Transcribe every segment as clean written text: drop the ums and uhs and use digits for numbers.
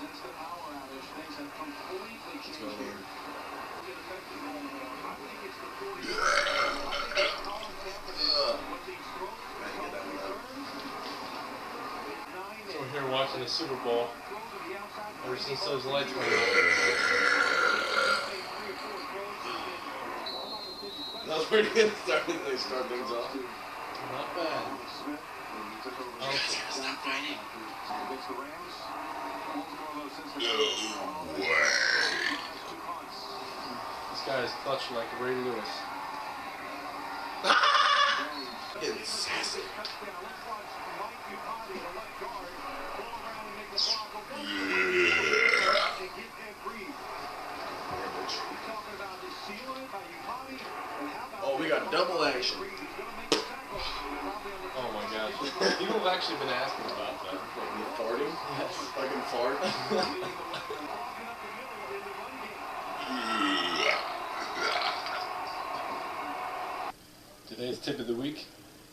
We're here watching the Superbowl. Ever since those lights went out. That was pretty good start things off. Not bad. Stop fighting. This guy is clutching like Ray Lewis. Getting sassy. Oh, we got double action. Oh my gosh. People have actually been asking about that. What, me farting? Yes. Fucking fart? Today's tip of the week: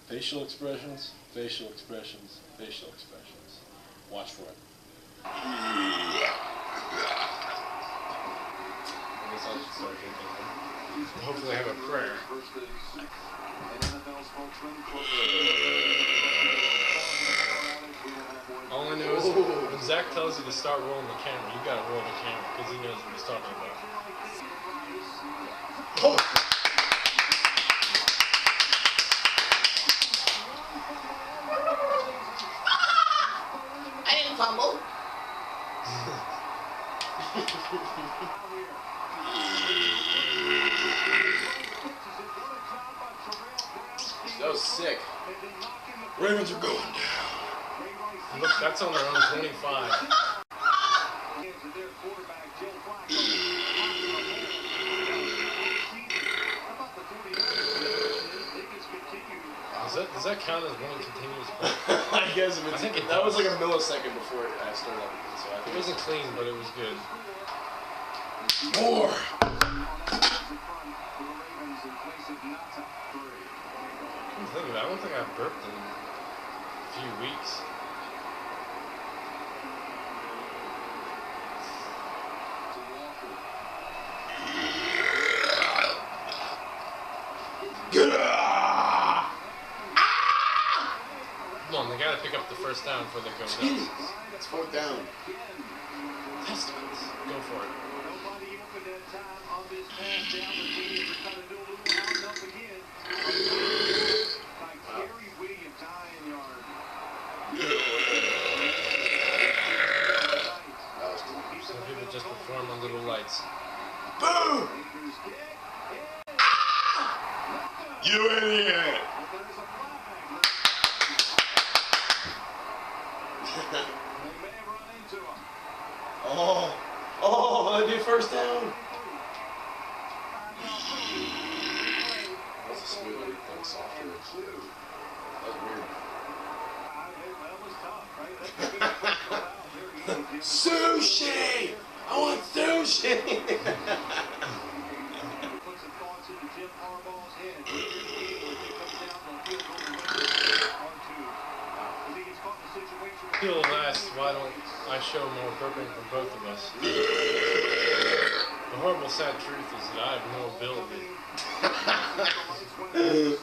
facial expressions, facial expressions, facial expressions. Watch for it. I guess I should start drinking. Hopefully I have a prayer. All I know is when Zach tells you to start rolling the camera, you gotta roll the camera because he knows what he's talking about. Oh. I didn't fumble. That was sick. Ravens are going down. Look, that's on their own 25. Does that count as one continuous play? I guess if it's, that was like a millisecond before I started up. So I think it wasn't clean, but it was good. More! Think of it, I don't think I've burped in a few weeks. Come on, they gotta pick up the first down before they go down. It's fourth down. Testaments. Go for it. Some people just perform on little lights. Boom! You idiot! Oh, that'd be a first down. That's a smooth thing, softer. That was weird. Sushi! I want sushi! People have asked, why don't I show more burping from both of us? The horrible, sad truth is that I have no ability.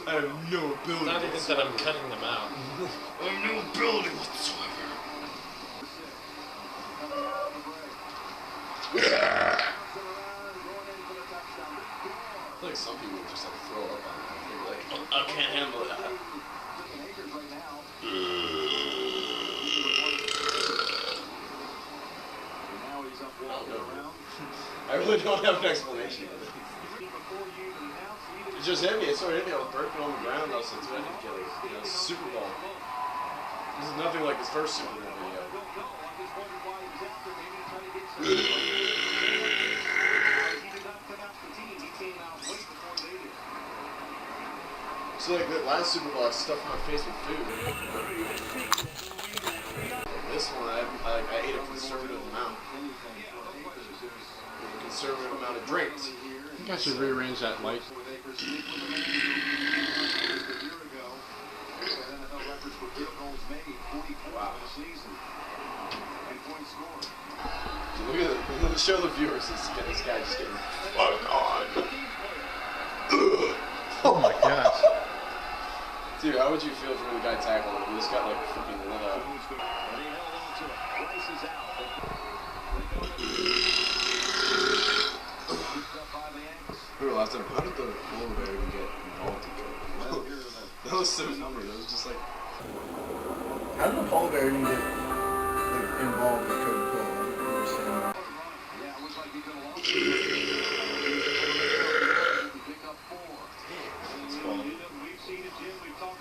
I have no ability. Not even that I'm cutting them out. I have no ability whatsoever. I feel like some people just like throw up on it. They're like, oh, I can't handle that. I really don't have an explanation. It just hit me. It sort of hit me. I was burping on the ground. I was like, I didn't kill it. You know, Superbowl. This is nothing like his first Superbowl video. So like that last Superbowl, I stuffed my face with food. This one, I ate a conservative amount. A conservative amount of drinks. I think I should rearrange that light. Wow. I'm gonna show the viewers this guy just getting fucked on. Oh my gosh. Dude, how would you feel if you were the guy tackling him? He just got like freaking lit up. We were last time. How did the polar bear even get involved in Code? That was so funny. That was just like. How did the polar bear even get like, involved in Coca-Cola? I don't understand.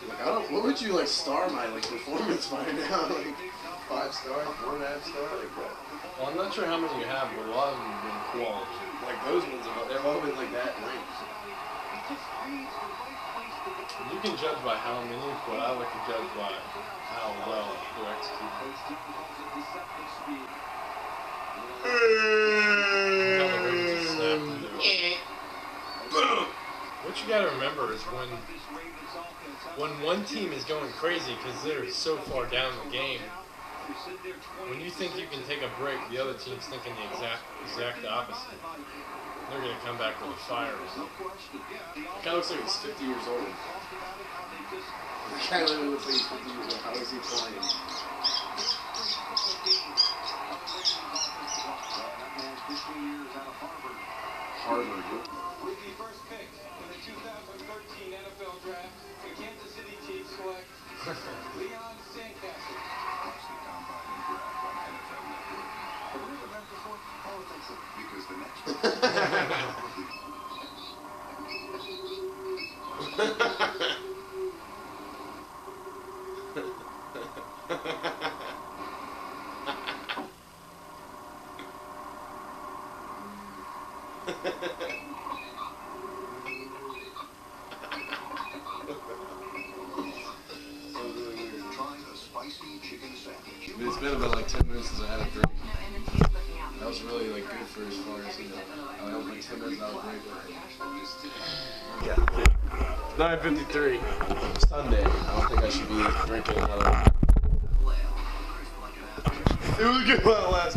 Like, I don't. What would you like star my like performance by now? Like 5 stars, 4.5 stars, like that. Well, I'm not sure how many you have, but a lot of them have been quality. Like those ones, they've all been like that ranked. You can judge by how many, but I like to judge by how well they're executed. How the Ravens just snapped into it. What you gotta remember is when one team is going crazy because they're so far down the game, when you think you can take a break, the other team's thinking the exact opposite. They're gonna come back with a fire. The guy looks like he's 50 years old. The guy literally looks like he's 50 years old. How is he playing? Harvard. With the first pick in the 2013 NFL Draft, the Kansas City Chiefs select Leon Sandcastle. Watch the combine and draft on NFL Network. Have we ever met before? Oh, I think so. Because the next trying a spicy chicken sandwich. It's been about like 10 minutes since I had a break. That was really like good for as far as, you know, I had like 10 minutes without a break. Yeah. 9:53. Sunday. I don't think I should be drinking another. It was a good one last